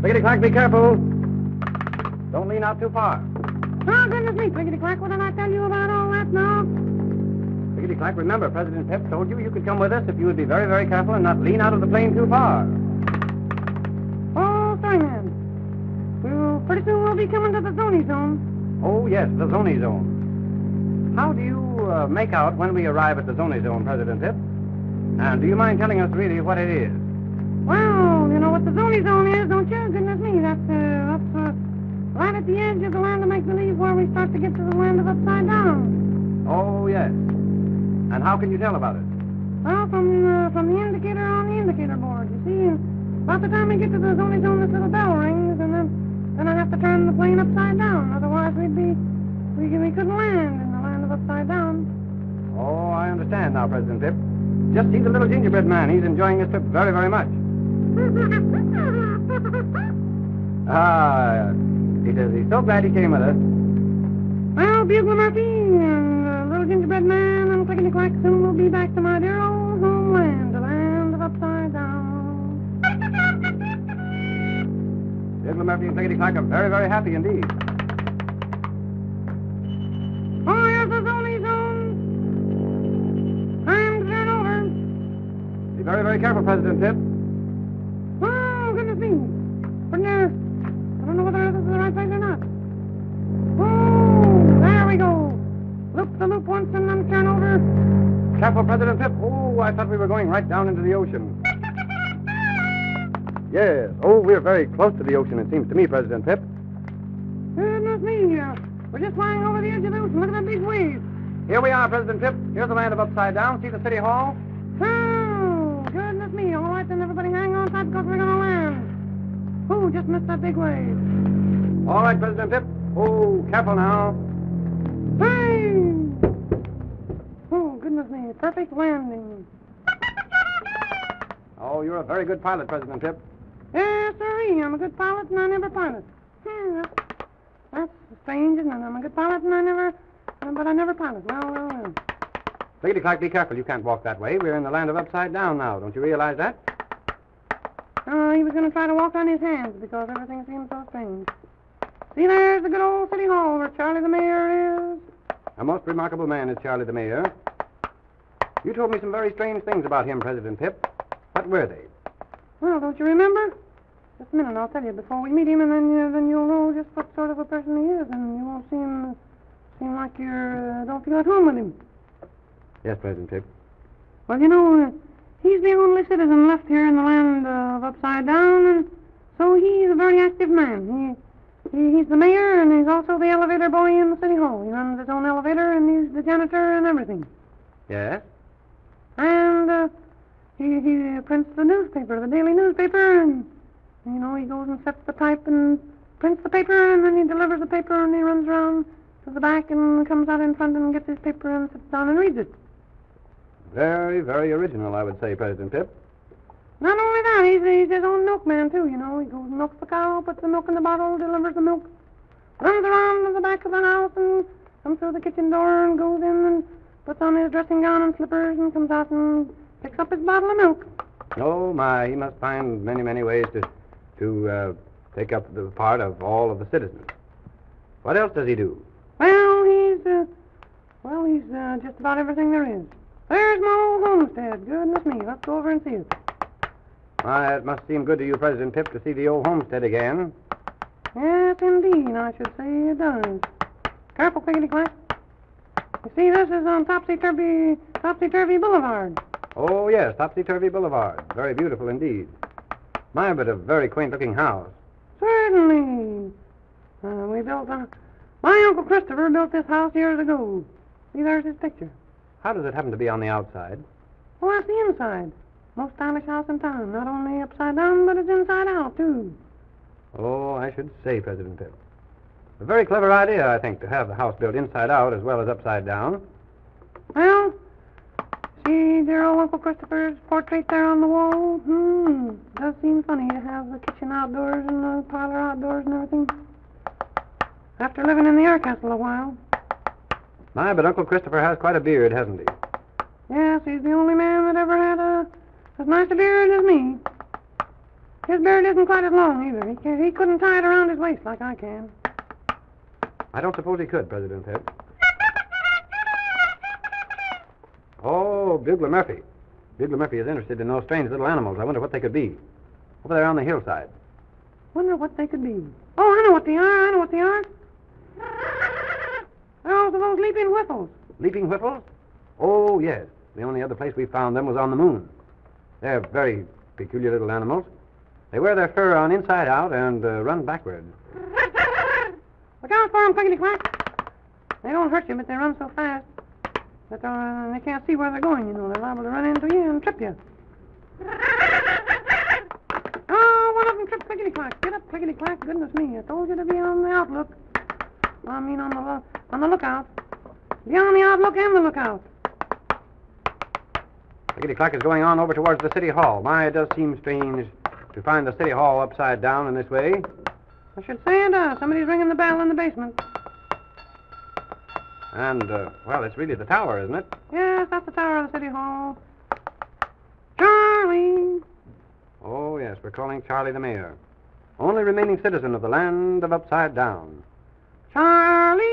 Clickety-Clack, be careful. Don't lean out too far. Oh, goodness me, Clickety-Clack, what did I tell you about all that now? Clickety-Clack, remember, President Pip told you could come with us if you would be very, very careful and not lean out of the plane too far. Oh, sorry, man. Well, pretty soon we'll be coming to the Zony Zone. Oh, yes, the Zony Zone. How do you make out when we arrive at the Zony Zone, President Pip? And do you mind telling us really what it is? Well, you know what the Zony Zone is, don't you? Goodness me, that's right at the edge of the land of make-believe where we start to get to the land of upside down. Oh, yes. And how can you tell about it? Well, from the indicator on the indicator board, you see. About the time we get to the Zony Zone, this little bell rings, and then I have to turn the plane upside down. Otherwise, we couldn't land in the land of upside down. Oh, I understand now, President Pip. Just see the little gingerbread man. He's enjoying his trip very, very much. He says he's so glad he came with us. Well, Bugler Murphy and the little gingerbread man and Clickety-Clack soon will be back to my dear old homeland, the land of upside down. Bugler Murphy and Clickety-Clack are very, very happy indeed. Oh, here's the Zony Zone. Time to turn over. Be very, very careful, President Pip. Oh, goodness me. But I don't know whether this is the right place or not. Oh, there we go. Loop the loop once and then turn over. Careful, President Pip. Oh, I thought we were going right down into the ocean. Yes. Oh, we're very close to the ocean, it seems to me, President Pip. Goodness me. We're just flying over the edge of the ocean. Look at that big wave. Here we are, President Pip. Here's the land of upside down. See the city hall? Oh, goodness me. All right, then, everybody hang on tight because we're going to land. Oh, just missed that big wave. All right, President Pip. Oh, careful now. Hey! Oh, goodness me. Perfect landing. Oh, you're a very good pilot, President Pip. Yes, sirree. I'm a good pilot and I never pilot. That's strange, isn't it? I'm a good pilot and I never pilot. Well. Clickety-Clack, be careful. You can't walk that way. We're in the land of upside down now. Don't you realize that? He was going to try to walk on his hands because everything seems so strange. See, there's the good old city hall where Charlie the mayor is. A most remarkable man is Charlie the mayor. You told me some very strange things about him, President Pip. What were they? Well, don't you remember? Just a minute, I'll tell you before we meet him, and then you'll know just what sort of a person he is, and you won't seem like you don't feel at home with him. Yes, President Pip. Well, you know, he's the only citizen left here in the land of upside down, and so he's a very active man. He's the mayor, and he's also the elevator boy in the city hall. He runs his own elevator, and he's the janitor and everything. Yes? And he prints the newspaper, the daily newspaper, and, you know, he goes and sets the type and prints the paper, and then he delivers the paper, and he runs around to the back and comes out in front and gets his paper and sits down and reads it. Very, very original, I would say, President Pip. Not only that, he's his own milkman, too, you know. He goes and milks the cow, puts the milk in the bottle, delivers the milk, runs around to the back of the house and comes through the kitchen door and goes in and puts on his dressing gown and slippers and comes out and picks up his bottle of milk. Oh, my, he must find many, many ways to take up the part of all of the citizens. What else does he do? Well, he's just about everything there is. There's my old homestead. Goodness me, let's go over and see it. Why, it must seem good to you, President Pip, to see the old homestead again. Yes, indeed, I should say it does. Careful, Clickety-Clack. You see, this is on Topsy-Turvy Boulevard. Oh, yes, Topsy-Turvy Boulevard. Very beautiful indeed. My, but a very quaint-looking house. Certainly. My Uncle Christopher built this house years ago. See, there's his picture. How does it happen to be on the outside? Oh, that's the inside. Most stylish house in town. Not only upside down, but it's inside out, too. Oh, I should say, President Pip. A very clever idea, I think, to have the house built inside out as well as upside down. Well, see dear old Uncle Christopher's portrait there on the wall? It does seem funny to have the kitchen outdoors and the parlor outdoors and everything. After living in the air castle a while. My, but Uncle Christopher has quite a beard, hasn't he? Yes, he's the only man that ever had as nice a beard as me. His beard isn't quite as long either. He couldn't tie it around his waist like I can. I don't suppose he could, President Pip. Oh, Bugler Murphy. Bugler Murphy is interested in those strange little animals. I wonder what they could be. Over there on the hillside. Wonder what they could be. Oh, I know what they are. Oh, those leaping whiffles. Leaping whiffles? Oh, yes. The only other place we found them was on the moon. They're very peculiar little animals. They wear their fur on inside out and run backward. Look out for them, Clickety-Clack. They don't hurt you, but they run so fast that they can't see where they're going, you know. They're liable to run into you and trip you. Oh, one of them tripped Clickety-Clack. Get up, Clickety-Clack. Goodness me, I told you to be on the outlook. I mean on the lookout. Be on the outlook and the lookout. Clickety-Clack is going on over towards the city hall. My, it does seem strange to find the city hall upside down in this way. I should say it does. Somebody's ringing the bell in the basement. And, well, it's really the tower, isn't it? Yes, that's the tower of the city hall. Charlie! Oh, yes, we're calling Charlie the mayor. Only remaining citizen of the land of Upside Down. Charlie!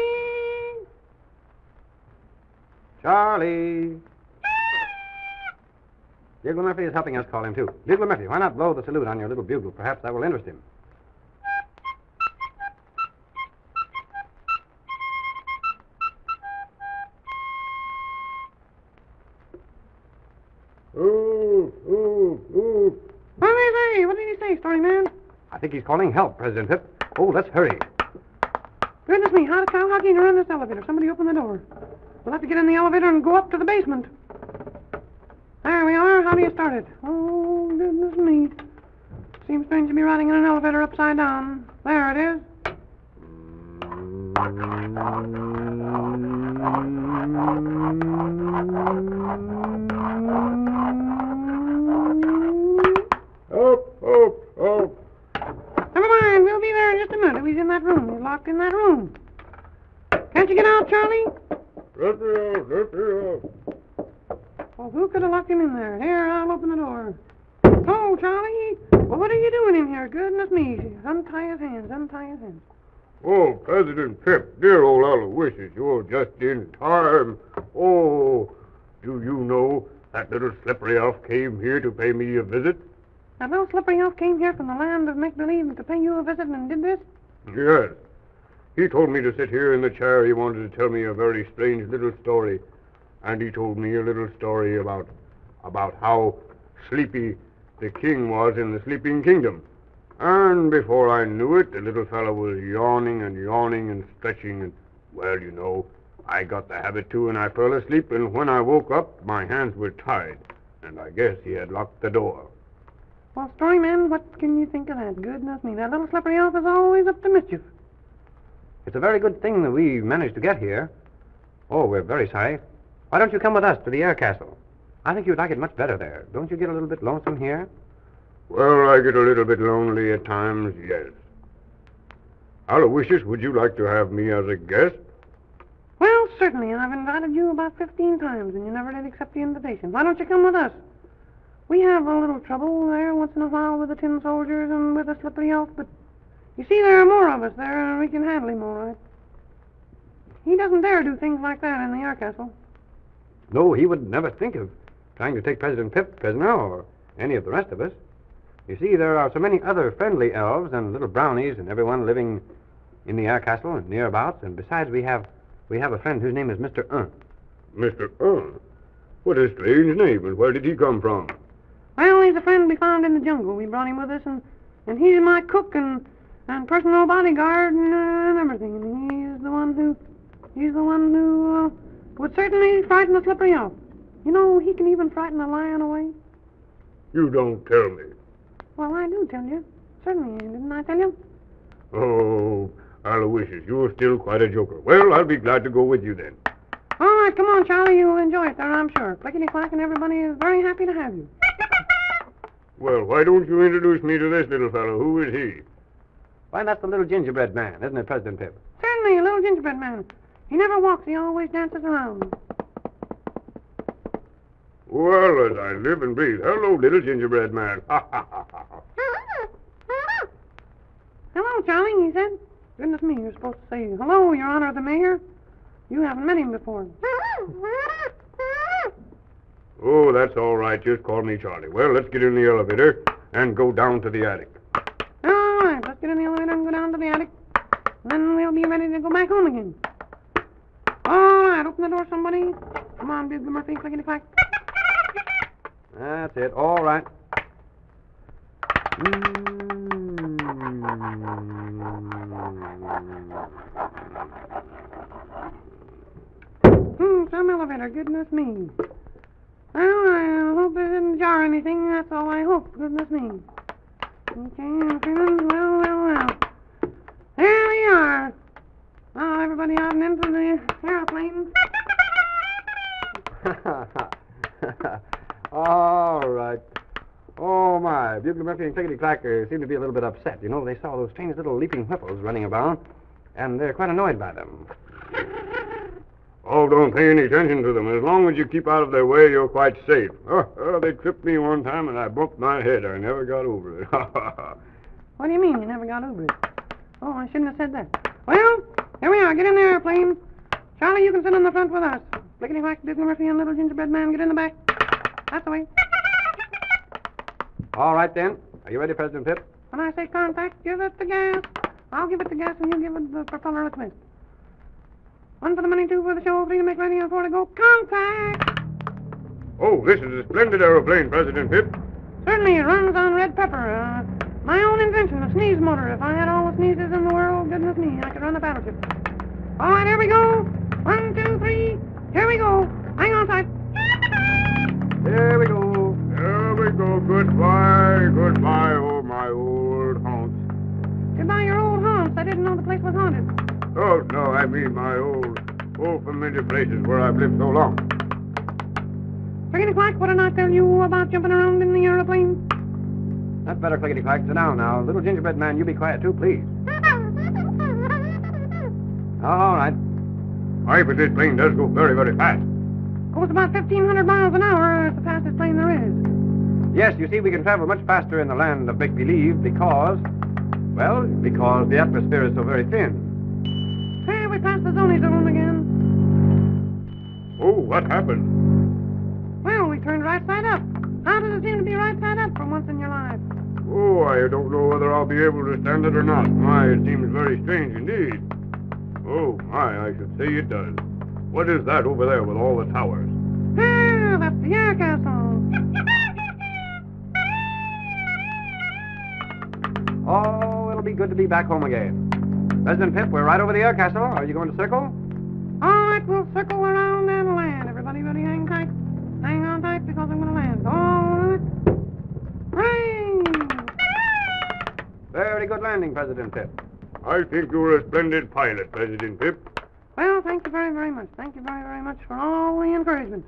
Charlie! Bugler Murphy is helping us call him, too. Bugler Murphy, why not blow the salute on your little bugle? Perhaps that will interest him. What did he say, Story Man? I think he's calling help, President Pip. Oh, let's hurry. Goodness me, how can you run this elevator? Somebody open the door. We'll have to get in the elevator and go up to the basement. There we are. How do you start it? Oh, goodness me. Seems strange to be riding in an elevator upside down. There it is. Up. Never mind, we'll be there in just a minute. He's in that room. He's locked in that room. Can't you get out, Charlie? Let me out. Well, who could have locked him in there? Here, I'll open the door. Oh, Charlie. Well, what are you doing in here? Goodness me. Untie his hands. Oh, President Pip, dear old Aloysius, you're just in time. Oh, do you know that little slippery elf came here to pay me a visit? That little slippery elf came here from the land of make-believe to pay you a visit and did this? Yes. He told me to sit here in the chair. He wanted to tell me a very strange little story. And he told me a little story about how sleepy the king was in the sleeping kingdom. And before I knew it, the little fellow was yawning and stretching. And, well, you know, I got the habit too, and I fell asleep. And when I woke up, my hands were tied. And I guess he had locked the door. Well, Storyman, what can you think of that? Goodness me, that little slippery elf is always up to mischief. It's a very good thing that we managed to get here. Oh, we're very sorry. Why don't you come with us to the air castle? I think you'd like it much better there. Don't you get a little bit lonesome here? Well, I get a little bit lonely at times, yes. Aloysius, would you like to have me as a guest? Well, certainly. I've invited you about 15 times, and you never did accept the invitation. Why don't you come with us? We have a little trouble there once in a while with the tin soldiers and with the slippery elf, but you see, there are more of us there, and we can handle him all right. He doesn't dare do things like that in the air castle. No, he would never think of trying to take President Pip prisoner or any of the rest of us. You see, there are so many other friendly elves and little brownies and everyone living in the air castle and nearabouts, and besides we have a friend whose name is Mr. Mr. What a strange name, and where did he come from? Well, he's a friend we found in the jungle. We brought him with us, and he's my cook and personal bodyguard and everything. And he's the one who would certainly frighten the slippery elf. You know, he can even frighten a lion away. You don't tell me. Well, I do tell you. Certainly, didn't I tell you? Oh, Aloysius, you're still quite a joker. Well, I'll be glad to go with you then. All right, come on, Charlie. You'll enjoy it there, I'm sure. Clickety-Clack and everybody is very happy to have you. Well, why don't you introduce me to this little fellow? Who is he? Why, that's the little gingerbread man, isn't it, President Pip? Certainly, a little gingerbread man. He never walks. He always dances around. Well, as I live and breathe. Hello, little gingerbread man. Ha, ha, ha, ha. Charlie, he said. Goodness me, you're supposed to say, hello, Your Honor, the Mayor. You haven't met him before. Oh, that's all right. Just call me Charlie. Well, let's get in the elevator and go down to the attic. All right, let's get in the elevator and go down to the attic. Then we'll be ready to go back home again. All right, open the door, somebody. Come on, Bugler Murphy, clickety-clack. That's it. All right. Some elevator, goodness me. Well, I hope it didn't jar anything. That's all I hope, goodness me. Okay, well. There we are. Now, everybody out and into the airplane. All right. Oh, my. Bugler Murphy and Clickety-Clack seem to be a little bit upset. You know, they saw those strange little leaping whipples running about, and they're quite annoyed by them. Oh, don't pay any attention to them. As long as you keep out of their way, you're quite safe. They tripped me one time, and I bumped my head. I never got over it. What do you mean you never got over it? Oh, I shouldn't have said that. Well, here we are. Get in the airplane. Charlie, you can sit on the front with us. Clickety-Clack, Bugler Murphy, and Little Gingerbread Man, get in the back. That's the way. All right, then. Are you ready, President Pip? When I say contact, give it the gas. I'll give it the gas, and you give it the propeller a twist. 1 for the money, 2 for the show, 3 to make ready, and 4 to go. Contact! Oh, this is a splendid aeroplane, President Pip. Certainly, it runs on red pepper. My own invention, a sneeze motor. If I had all the sneezes in the world, goodness me, I could run a battleship. All right, here we go. 1, 2, 3. Here we go. Hang on tight. Here we go. There we go. Goodbye, goodbye, oh, my old haunts. Goodbye, your old haunts. I didn't know the place was haunted. Oh, no, I mean my old familiar places where I've lived so long. Clickety-Clack, what did I tell you about jumping around in the airplane? That's better, Clickety-Clack. Sit down now. Little Gingerbread Man, you be quiet, too, please. All right. Aye, but this plane does go very, very fast. Goes about 1,500 miles an hour. It's the fastest plane there is. Yes, you see, we can travel much faster in the land of make-believe because the atmosphere is so very thin. Hey, we passed the zony zone again. Oh, what happened? Well, we turned right side up. How does it seem to be right side up for once in your life? Oh, I don't know whether I'll be able to stand it or not. My, it seems very strange indeed. Oh, my, I should say it does. What is that over there with all the towers? Ah, that's the air castle. Oh, it'll be good to be back home again. President Pip, we're right over the air castle. Are you going to circle? All right, we'll circle around and land. Everybody hang tight. Hang on tight because I'm going to land. All right. Hooray! Very good landing, President Pip. I think you're a splendid pilot, President Pip. Well, thank you very, very much. Thank you very, very much for all the encouragement.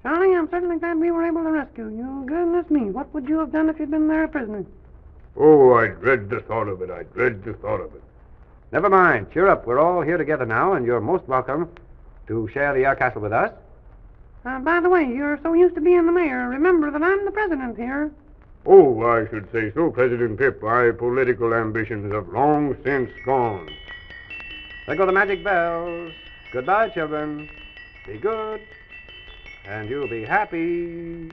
Charlie, I'm certainly glad we were able to rescue you. Goodness me, what would you have done if you'd been there a prisoner? Oh, I dread the thought of it. I dread the thought of it. Never mind. Cheer up. We're all here together now, and you're most welcome to share the air castle with us. By the way, you're so used to being the mayor. Remember that I'm the president here. Oh, I should say so, President Pip. My political ambitions have long since gone. There go the magic bells. Goodbye, children. Be good, and you'll be happy.